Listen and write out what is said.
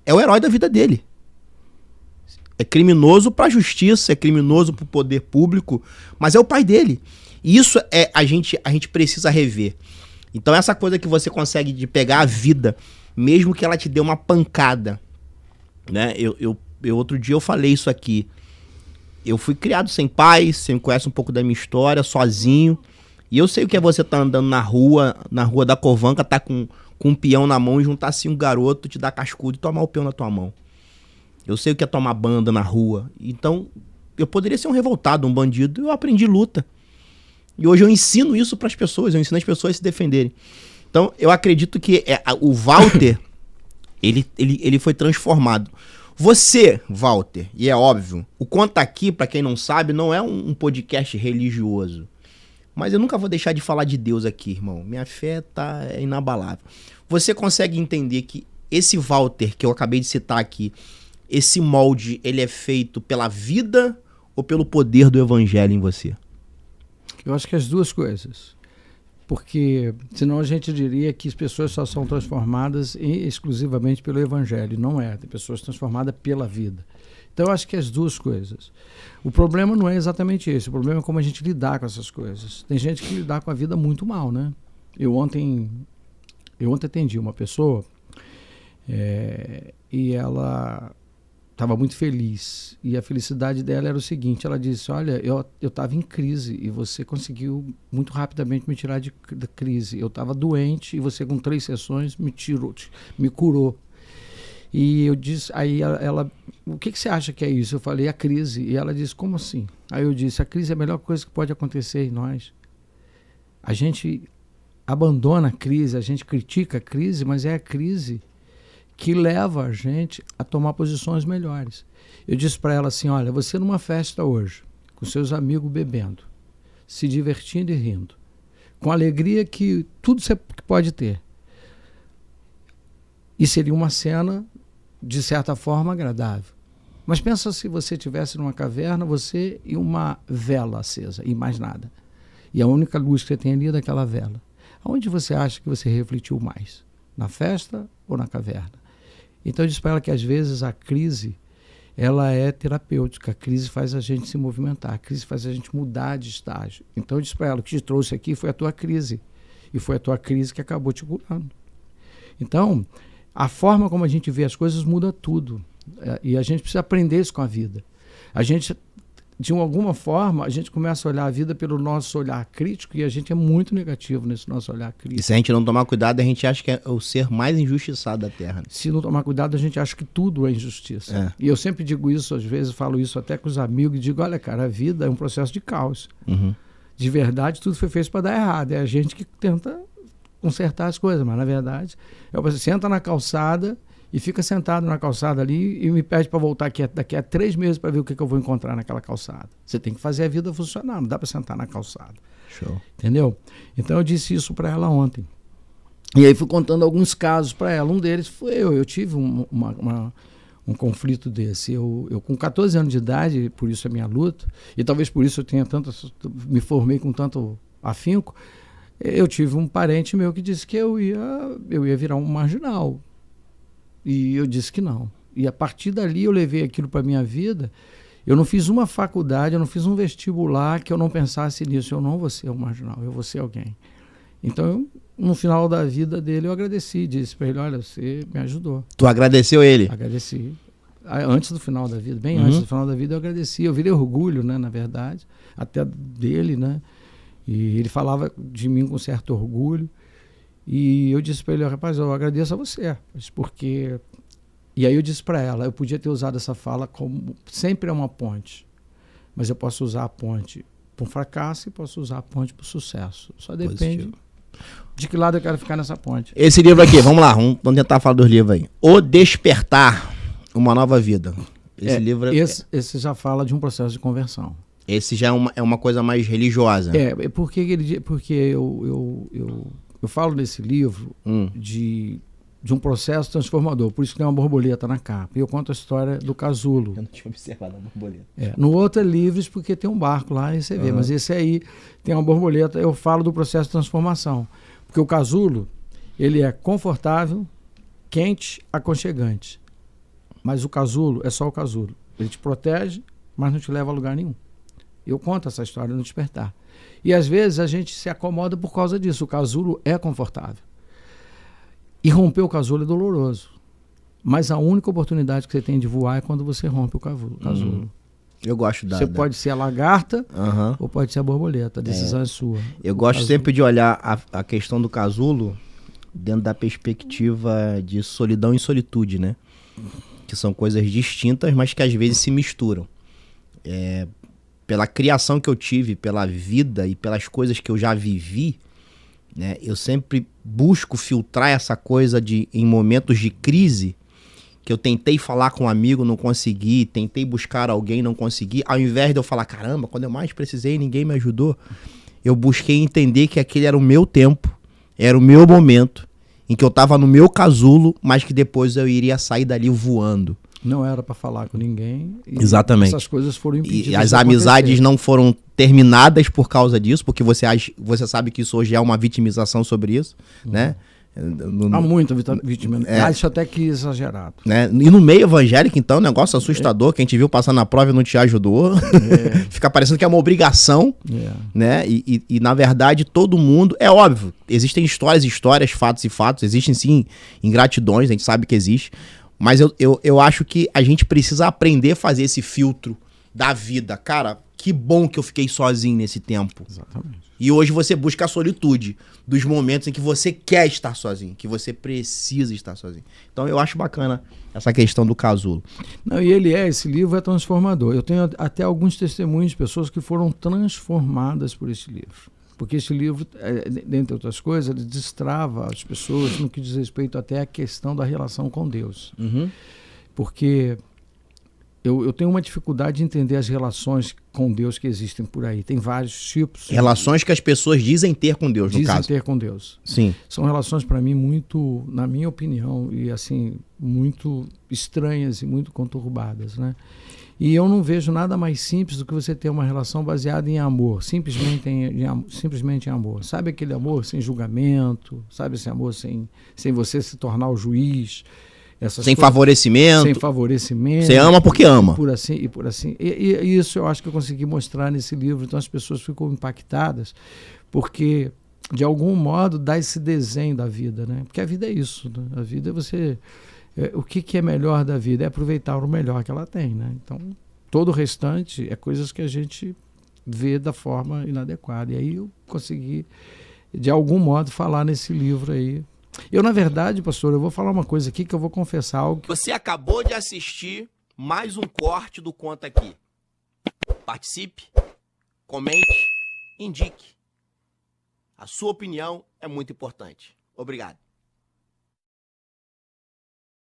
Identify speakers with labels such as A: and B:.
A: é o herói da vida dele. É criminoso para a justiça, é criminoso para o poder público, mas é o pai dele. E isso a gente precisa rever. Então essa coisa que você consegue de pegar a vida, mesmo que ela te dê uma pancada, né? Eu outro dia eu falei isso aqui. Eu fui criado sem pai, você conhece um pouco da minha história, sozinho. E eu sei o que é você tá andando na rua da Covanca, tá com um peão na mão e juntar assim um garoto, te dar cascudo e tomar o peão na tua mão. Eu sei o que é tomar banda na rua. Então, eu poderia ser um revoltado, um bandido. Eu aprendi luta. E hoje eu ensino isso para as pessoas. Eu ensino as pessoas a se defenderem. Então, eu acredito que o Walter, ele foi transformado. Você, Walter, e é óbvio, o Conta Aqui, para quem não sabe, não é um podcast religioso. Mas eu nunca vou deixar de falar de Deus aqui, irmão. Minha fé é inabalável. Você consegue entender que esse Walter, que eu acabei de citar aqui, esse molde, ele é feito pela vida ou pelo poder do evangelho em você?
B: Eu acho que as duas coisas. Porque senão a gente diria que as pessoas só são transformadas exclusivamente pelo evangelho. Não é. Tem pessoas transformadas pela vida. Então eu acho que as duas coisas. O problema não é exatamente esse. O problema é como a gente lidar com essas coisas. Tem gente que lidar com a vida muito mal, né? Eu ontem atendi uma pessoa e ela estava muito feliz. E a felicidade dela era o seguinte, ela disse, olha, eu estava em crise e você conseguiu muito rapidamente me tirar da crise. Eu estava doente e você com 3 sessões me curou. E eu disse, aí ela, o que você acha que é isso? Eu falei, a crise. E ela disse, como assim? Aí eu disse, a crise é a melhor coisa que pode acontecer em nós. A gente abandona a crise, a gente critica a crise, mas é a crise que leva a gente a tomar posições melhores. Eu disse para ela assim, olha, você numa festa hoje, com seus amigos bebendo, se divertindo e rindo, com alegria que tudo você pode ter. E seria uma cena, de certa forma, agradável. Mas pensa se você estivesse numa caverna, você e uma vela acesa, e mais nada. E a única luz que você tem ali é daquela vela. Aonde você acha que você refletiu mais? Na festa ou na caverna? Então eu disse para ela que às vezes a crise, ela é terapêutica. A crise faz a gente se movimentar, a crise faz a gente mudar de estágio. Então eu disse para ela, o que te trouxe aqui foi a tua crise. E foi a tua crise que acabou te curando. Então, a forma como a gente vê as coisas muda tudo. E a gente precisa aprender isso com a vida. A gente, de alguma forma, a gente começa a olhar a vida pelo nosso olhar crítico e a gente é muito negativo nesse nosso olhar crítico.
A: E se a gente não tomar cuidado, a gente acha que é o ser mais injustiçado da Terra. Né?
B: Se não tomar cuidado, a gente acha que tudo é injustiça. E eu sempre digo isso, às vezes falo isso até com os amigos, e digo, olha cara, a vida é um processo de caos. De verdade, tudo foi feito para dar errado. É a gente que tenta consertar as coisas, mas na verdade, você senta na calçada e fica sentado na calçada ali e me pede para voltar daqui a 3 meses para ver o que eu vou encontrar naquela calçada. Você tem que fazer a vida funcionar, não dá para sentar na calçada.
A: Show.
B: Entendeu? Então eu disse isso para ela ontem. E aí fui contando alguns casos para ela. Um deles foi eu tive um conflito desse. Eu com 14 anos de idade, por isso a minha luta, e talvez por isso eu tenha me formei com tanto afinco, eu tive um parente meu que disse que eu ia virar um marginal. E eu disse que não. E a partir dali eu levei aquilo para a minha vida. Eu não fiz uma faculdade, eu não fiz um vestibular que eu não pensasse nisso. Eu não vou ser um marginal, eu vou ser alguém. Então, no final da vida dele, eu agradeci. Disse para ele, olha, você me ajudou.
A: Tu agradeceu ele?
B: Agradeci. Antes do final da vida, bem antes do final da vida, eu agradeci. Eu virei orgulho, né, na verdade, até dele, né? E ele falava de mim com certo orgulho. E eu disse para ele, rapaz, eu agradeço a você, porque... E aí eu disse para ela, eu podia ter usado essa fala como sempre é uma ponte, mas eu posso usar a ponte para um fracasso e posso usar a ponte para o sucesso. Só depende de que lado eu quero ficar nessa ponte.
A: Esse livro aqui, vamos lá, vamos tentar falar dos livros aí. O Despertar, Uma Nova Vida. Esse livro...
B: Esse já fala de um processo de conversão. Esse
A: já é uma coisa mais religiosa.
B: Porque eu falo nesse livro de um processo transformador, por isso que tem uma borboleta na capa. E eu conto a história do casulo.
A: Eu não tinha observado a borboleta.
B: No outro é livres porque tem um barco lá e você vê, mas esse aí tem uma borboleta. Eu falo do processo de transformação. Porque o casulo, ele é confortável, quente, aconchegante. Mas o casulo é só o casulo. Ele te protege, mas não te leva a lugar nenhum. Eu conto essa história no Despertar. E às vezes a gente se acomoda por causa disso. O casulo é confortável. E romper o casulo é doloroso. Mas a única oportunidade que você tem de voar é quando você rompe o casulo.
A: Eu gosto da...
B: Você pode ser a lagarta
A: Aham.
B: ou pode ser a borboleta. A decisão é sua.
A: Eu gosto sempre de olhar a questão do casulo dentro da perspectiva de solidão e solitude, né? Que são coisas distintas, mas que às vezes se misturam. Pela criação que eu tive, pela vida e pelas coisas que eu já vivi, né? Eu sempre busco filtrar essa coisa em momentos de crise, que eu tentei falar com um amigo, não consegui, tentei buscar alguém, não consegui. Ao invés de eu falar, caramba, quando eu mais precisei, ninguém me ajudou, eu busquei entender que aquele era o meu tempo, era o meu momento, em que eu tava no meu casulo, mas que depois eu iria sair dali voando.
B: Não era para falar com ninguém.
A: Exatamente.
B: Essas coisas foram impedidas.
A: E as amizades não foram terminadas por causa disso, porque você sabe que isso hoje é uma vitimização sobre isso, né?
B: Há muita vitimização. Acho até que exagerado.
A: Né? E no meio evangélico, então, é um negócio assustador. Quem te viu passar na prova e não te ajudou. Fica parecendo que é uma obrigação. Né? E, na verdade, todo mundo... É óbvio, existem histórias, fatos e fatos. Existem, sim, ingratidões, a gente sabe que existe. Mas eu acho que a gente precisa aprender a fazer esse filtro da vida. Cara, que bom que eu fiquei sozinho nesse tempo.
B: Exatamente.
A: E hoje você busca a solitude dos momentos em que você quer estar sozinho, que você precisa estar sozinho. Então eu acho bacana essa questão do casulo.
B: Não, e esse livro é transformador. Eu tenho até alguns testemunhos de pessoas que foram transformadas por esse livro. Porque esse livro, dentre outras coisas, ele destrava as pessoas no que diz respeito até à questão da relação com Deus. Porque eu tenho uma dificuldade de entender as relações com Deus que existem por aí. Tem vários tipos.
A: Relações que as pessoas dizem ter com Deus, no caso.
B: Dizem ter com Deus.
A: Sim.
B: São relações, para mim, muito, na minha opinião, e assim, muito estranhas e muito conturbadas, né? E eu não vejo nada mais simples do que você ter uma relação baseada em amor, simplesmente em amor. Sabe aquele amor sem julgamento? Sabe esse amor sem você se tornar o juiz?
A: Sem favorecimento.
B: Sem favorecimento.
A: Você ama porque ama.
B: E por assim. E isso eu acho que eu consegui mostrar nesse livro. Então as pessoas ficam impactadas, porque, de algum modo, dá esse desenho da vida, né? Porque a vida é isso. Né? A vida é você... o que é melhor da vida? É aproveitar o melhor que ela tem, né? Então, todo o restante é coisas que a gente vê da forma inadequada. E aí eu consegui, de algum modo, falar nesse livro aí. Eu, na verdade, pastor, eu vou falar uma coisa aqui que eu vou confessar algo.
A: Você acabou de assistir mais um corte do Conta Aqui. Participe, comente, indique. A sua opinião é muito importante. Obrigado.